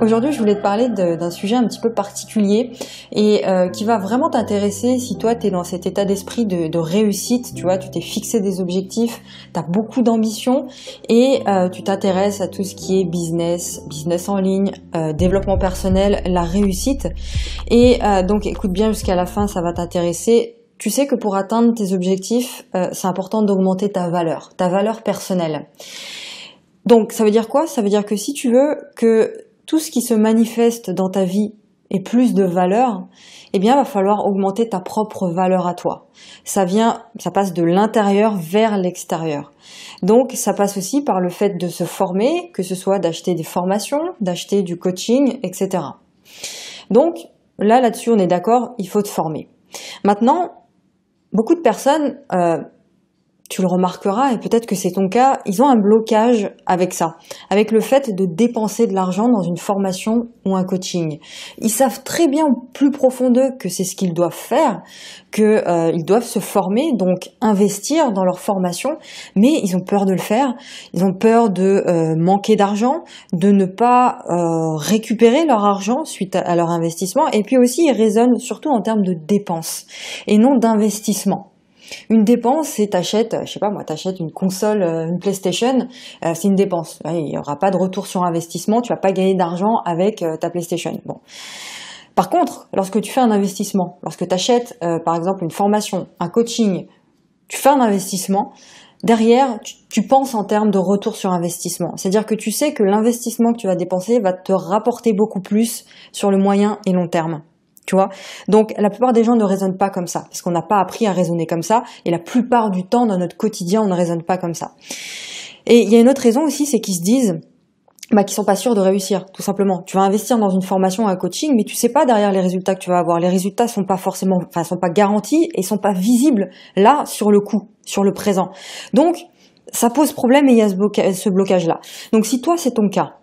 Aujourd'hui, je voulais te parler d'un sujet un petit peu particulier et qui va vraiment t'intéresser si toi, tu es dans cet état d'esprit de réussite, tu vois, tu t'es fixé des objectifs, tu as beaucoup d'ambition et tu t'intéresses à tout ce qui est business en ligne, développement personnel, la réussite. Et donc, écoute bien jusqu'à la fin, ça va t'intéresser. Tu sais que pour atteindre tes objectifs, c'est important d'augmenter ta valeur personnelle. Donc, ça veut dire quoi? Ça veut dire que si tu veux que tout ce qui se manifeste dans ta vie ait plus de valeur, eh bien, il va falloir augmenter ta propre valeur à toi. Ça passe de l'intérieur vers l'extérieur. Donc, ça passe aussi par le fait de se former, que ce soit d'acheter des formations, d'acheter du coaching, etc. Donc, là-dessus, on est d'accord, il faut te former. Maintenant, beaucoup de personnes, tu le remarqueras, et peut-être que c'est ton cas, ils ont un blocage avec ça, avec le fait de dépenser de l'argent dans une formation ou un coaching. Ils savent très bien au plus profond d'eux que c'est ce qu'ils doivent faire, qu'ils doivent se former, donc investir dans leur formation, mais ils ont peur de le faire, ils ont peur de manquer d'argent, de ne pas récupérer leur argent suite à leur investissement, et puis aussi ils raisonnent surtout en termes de dépenses et non d'investissement. Une dépense, c'est t'achètes une console, une PlayStation, c'est une dépense. Il n'y aura pas de retour sur investissement, tu vas pas gagner d'argent avec ta PlayStation. Bon. Par contre, lorsque tu fais un investissement, lorsque tu achètes par exemple une formation, un coaching, tu fais un investissement, derrière, tu penses en termes de retour sur investissement. C'est-à-dire que tu sais que l'investissement que tu vas dépenser va te rapporter beaucoup plus sur le moyen et long terme. Tu vois, donc la plupart des gens ne raisonnent pas comme ça, parce qu'on n'a pas appris à raisonner comme ça, et la plupart du temps dans notre quotidien, on ne raisonne pas comme ça. Et il y a une autre raison aussi, c'est qu'ils se disent qu'ils sont pas sûrs de réussir, tout simplement. Tu vas investir dans une formation, un coaching, mais tu sais pas derrière les résultats que tu vas avoir. Les résultats sont pas garantis et sont pas visibles là sur le coup, sur le présent. Donc ça pose problème et il y a ce blocage-là. Donc si toi c'est ton cas,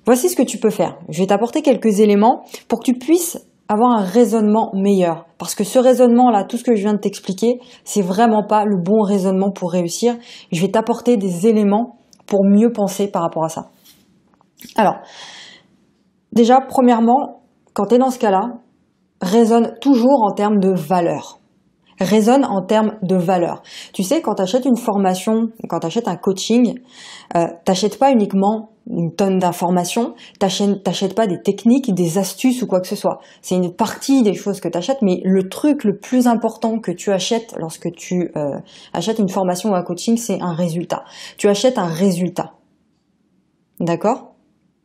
voici ce que tu peux faire. Je vais t'apporter quelques éléments pour que tu puisses avoir un raisonnement meilleur. Parce que ce raisonnement-là, tout ce que je viens de t'expliquer, c'est vraiment pas le bon raisonnement pour réussir. Je vais t'apporter des éléments pour mieux penser par rapport à ça. Alors, déjà, premièrement, quand tu es dans ce cas-là, raisonne toujours en termes de valeur. Raisonne en termes de valeur. Tu sais, quand tu achètes une formation, quand tu achètes un coaching, t'achètes pas uniquement une tonne d'informations, t'achètes pas des techniques, des astuces ou quoi que ce soit. C'est une partie des choses que t'achètes, mais le truc le plus important que tu achètes lorsque tu achètes une formation ou un coaching, c'est un résultat. Tu achètes un résultat. D'accord ?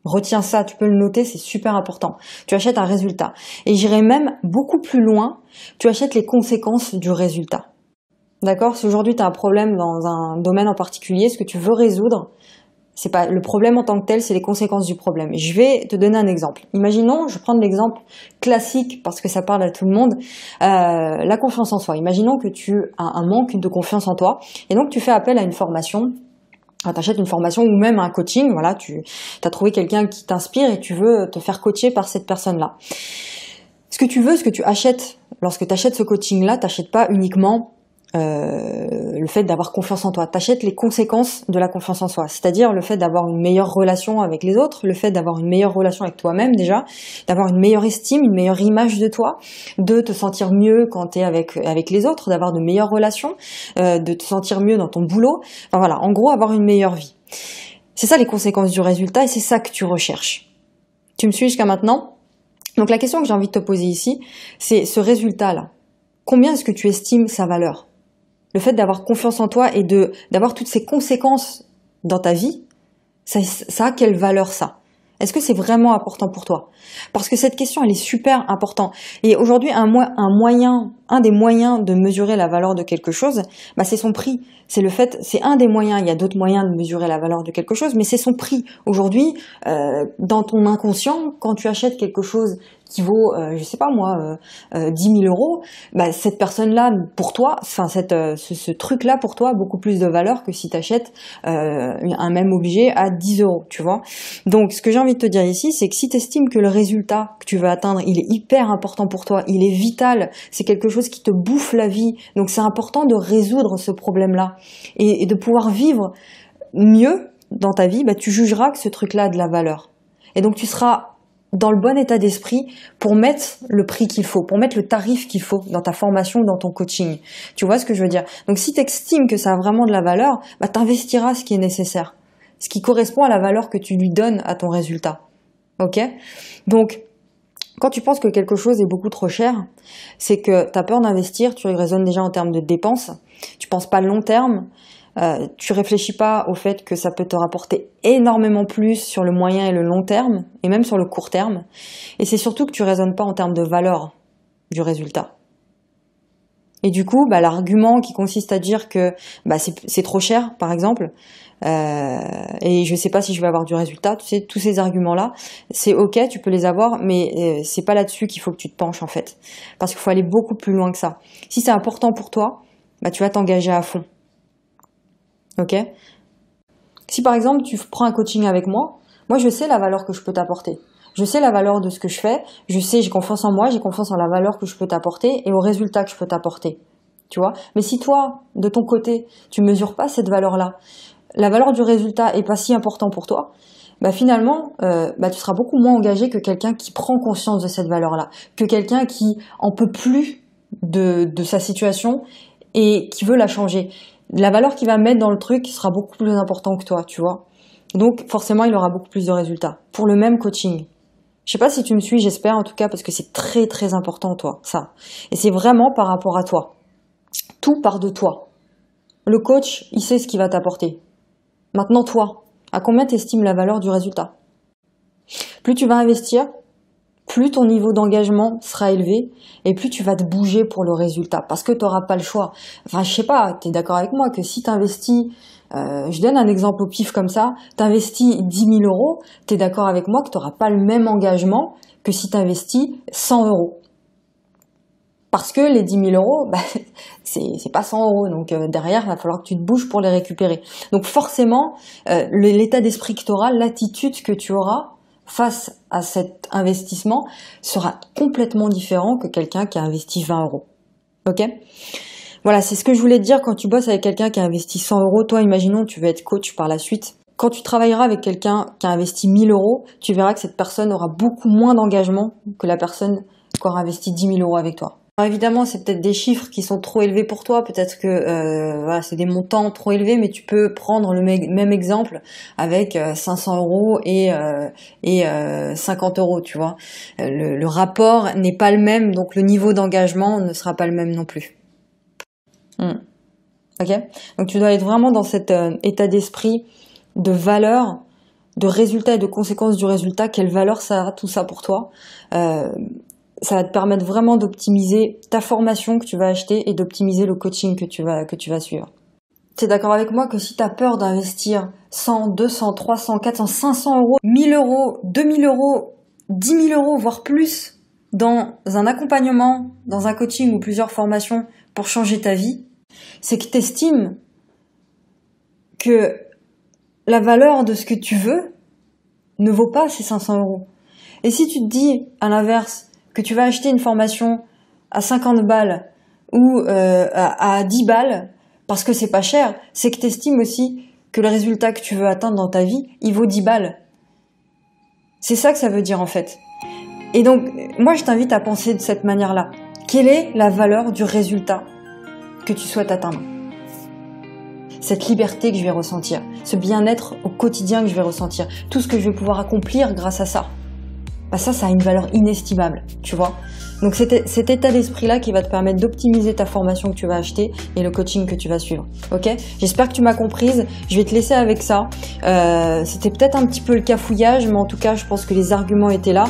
Retiens ça, tu peux le noter, c'est super important. Tu achètes un résultat. Et j'irai même beaucoup plus loin, tu achètes les conséquences du résultat. D'accord ? Si aujourd'hui tu as un problème dans un domaine en particulier, ce que tu veux résoudre, c'est pas le problème en tant que tel, c'est les conséquences du problème. Je vais te donner un exemple. Imaginons, je vais prendre l'exemple classique parce que ça parle à tout le monde, la confiance en soi. Imaginons que tu as un manque de confiance en toi et donc tu fais appel à une formation. T'achètes une formation ou même un coaching, voilà, tu as trouvé quelqu'un qui t'inspire et tu veux te faire coacher par cette personne-là. Ce que tu achètes, lorsque tu achètes ce coaching-là, t'achètes pas uniquement le fait d'avoir confiance en toi. T'achètes les conséquences de la confiance en soi, c'est-à-dire le fait d'avoir une meilleure relation avec les autres, le fait d'avoir une meilleure relation avec toi-même déjà, d'avoir une meilleure estime, une meilleure image de toi, de te sentir mieux quand t'es avec les autres, d'avoir de meilleures relations, de te sentir mieux dans ton boulot. Enfin voilà, en gros, avoir une meilleure vie. C'est ça les conséquences du résultat et c'est ça que tu recherches. Tu me suis jusqu'à maintenant ? Donc la question que j'ai envie de te poser ici, c'est ce résultat-là. Combien est-ce que tu estimes sa valeur ? Le fait d'avoir confiance en toi et d'avoir toutes ces conséquences dans ta vie, ça a quelle valeur ça ? Est-ce que c'est vraiment important pour toi ? Parce que cette question, elle est super importante. Et aujourd'hui, un des moyens de mesurer la valeur de quelque chose, c'est son prix. C'est un des moyens. Il y a d'autres moyens de mesurer la valeur de quelque chose, mais c'est son prix. Aujourd'hui, dans ton inconscient, quand tu achètes quelque chose qui vaut, 10 000 euros, cette personne-là, pour toi, ce truc-là, pour toi, a beaucoup plus de valeur que si tu achètes un même objet à 10 euros, tu vois. Donc, ce que j'ai envie de te dire ici, c'est que si tu estimes que le résultat que tu veux atteindre, il est hyper important pour toi, il est vital, c'est quelque chose qui te bouffe la vie, donc c'est important de résoudre ce problème-là et de pouvoir vivre mieux dans ta vie, tu jugeras que ce truc-là a de la valeur. Et donc tu seras dans le bon état d'esprit pour mettre le prix qu'il faut, pour mettre le tarif qu'il faut dans ta formation, dans ton coaching. Tu vois ce que je veux dire? Donc si tu estimes que ça a vraiment de la valeur, bah, tu investiras ce qui est nécessaire, ce qui correspond à la valeur que tu lui donnes à ton résultat. Ok? Donc, quand tu penses que quelque chose est beaucoup trop cher, c'est que tu as peur d'investir, tu raisonnes déjà en termes de dépenses, tu penses pas long terme, tu réfléchis pas au fait que ça peut te rapporter énormément plus sur le moyen et le long terme, et même sur le court terme. Et c'est surtout que tu raisonnes pas en termes de valeur du résultat. Et du coup, bah, l'argument qui consiste à dire que bah, c'est trop cher, par exemple, et je sais pas si je vais avoir du résultat, tu sais, tous ces arguments-là, c'est ok, tu peux les avoir, mais c'est pas là-dessus qu'il faut que tu te penches en fait. Parce qu'il faut aller beaucoup plus loin que ça. Si c'est important pour toi, bah, tu vas t'engager à fond. Ok? Si par exemple tu prends un coaching avec moi je sais la valeur que je peux t'apporter. Je sais la valeur de ce que je fais, je sais, j'ai confiance en moi, j'ai confiance en la valeur que je peux t'apporter et au résultat que je peux t'apporter. Tu vois? Mais si toi, de ton côté, tu mesures pas cette valeur-là, la valeur du résultat est pas si important pour toi, bah finalement, tu seras beaucoup moins engagé que quelqu'un qui prend conscience de cette valeur-là, que quelqu'un qui en peut plus de sa situation et qui veut la changer. La valeur qu'il va mettre dans le truc sera beaucoup plus important que toi, tu vois. Donc, forcément, il aura beaucoup plus de résultats. Pour le même coaching. Je sais pas si tu me suis, j'espère en tout cas, parce que c'est très très important, toi, ça. Et c'est vraiment par rapport à toi. Tout part de toi. Le coach, il sait ce qu'il va t'apporter. Maintenant, toi, à combien t'estimes la valeur du résultat? Plus tu vas investir, plus ton niveau d'engagement sera élevé et plus tu vas te bouger pour le résultat parce que tu n'auras pas le choix. Enfin, je sais pas, tu es d'accord avec moi que si tu investis, je donne un exemple au pif comme ça, tu investis 10 000 euros, tu es d'accord avec moi que tu n'auras pas le même engagement que si tu investis 100 euros. Parce que les 10 000 euros, bah, c'est pas 100 euros. Donc derrière, il va falloir que tu te bouges pour les récupérer. Donc forcément, l'état d'esprit que tu auras, l'attitude que tu auras, face à cet investissement sera complètement différent que quelqu'un qui a investi 20 euros. Ok? Voilà, c'est ce que je voulais te dire quand tu bosses avec quelqu'un qui a investi 100 euros. Toi, imaginons, tu veux être coach par la suite. Quand tu travailleras avec quelqu'un qui a investi 1000 euros, tu verras que cette personne aura beaucoup moins d'engagement que la personne qui aura investi 10 000 euros avec toi. Alors évidemment, c'est peut-être des chiffres qui sont trop élevés pour toi, peut-être que voilà, c'est des montants trop élevés, mais tu peux prendre le même exemple avec 500 euros et 50 euros, tu vois. Le rapport n'est pas le même, donc le niveau d'engagement ne sera pas le même non plus. Ok? Donc tu dois être vraiment dans cet état d'esprit de valeur, de résultat et de conséquences du résultat. Quelle valeur ça a tout ça pour toi? Ça va te permettre vraiment d'optimiser ta formation que tu vas acheter et d'optimiser le coaching que tu vas suivre. Tu es d'accord avec moi que si tu as peur d'investir 100, 200, 300, 400, 500 euros, 1000 euros, 2000 euros, 10 000 euros, voire plus, dans un accompagnement, dans un coaching ou plusieurs formations pour changer ta vie, c'est que tu estimes que la valeur de ce que tu veux ne vaut pas ces 500 euros. Et si tu te dis, à l'inverse, que tu vas acheter une formation à 50 balles ou à 10 balles parce que c'est pas cher, c'est que tu estimes aussi que le résultat que tu veux atteindre dans ta vie, il vaut 10 balles. C'est ça que ça veut dire en fait. Et donc, moi je t'invite à penser de cette manière-là. Quelle est la valeur du résultat que tu souhaites atteindre? Cette liberté que je vais ressentir, ce bien-être au quotidien que je vais ressentir, tout ce que je vais pouvoir accomplir grâce à ça. Bah ça a une valeur inestimable, tu vois. Donc c'est cet état d'esprit-là qui va te permettre d'optimiser ta formation que tu vas acheter et le coaching que tu vas suivre. Ok? J'espère que tu m'as comprise. Je vais te laisser avec ça. C'était peut-être un petit peu le cafouillage, mais en tout cas, je pense que les arguments étaient là.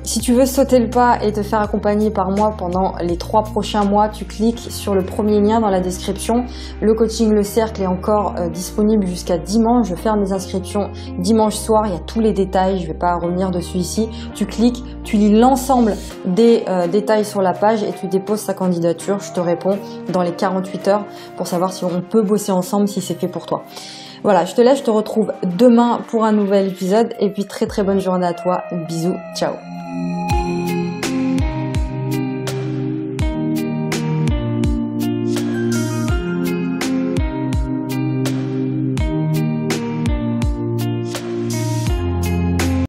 Si tu veux sauter le pas et te faire accompagner par moi pendant les 3 prochains mois, tu cliques sur le premier lien dans la description. Le coaching Le Cercle est encore disponible jusqu'à dimanche. Je ferme les inscriptions dimanche soir. Il y a tous les détails. Je ne vais pas revenir dessus ici. Tu cliques, tu lis l'ensemble des détails sur la page et tu déposes ta candidature. Je te réponds dans les 48 heures pour savoir si on peut bosser ensemble, si c'est fait pour toi. Voilà, je te laisse. Je te retrouve demain pour un nouvel épisode. Et puis très très bonne journée à toi. Bisous. Ciao.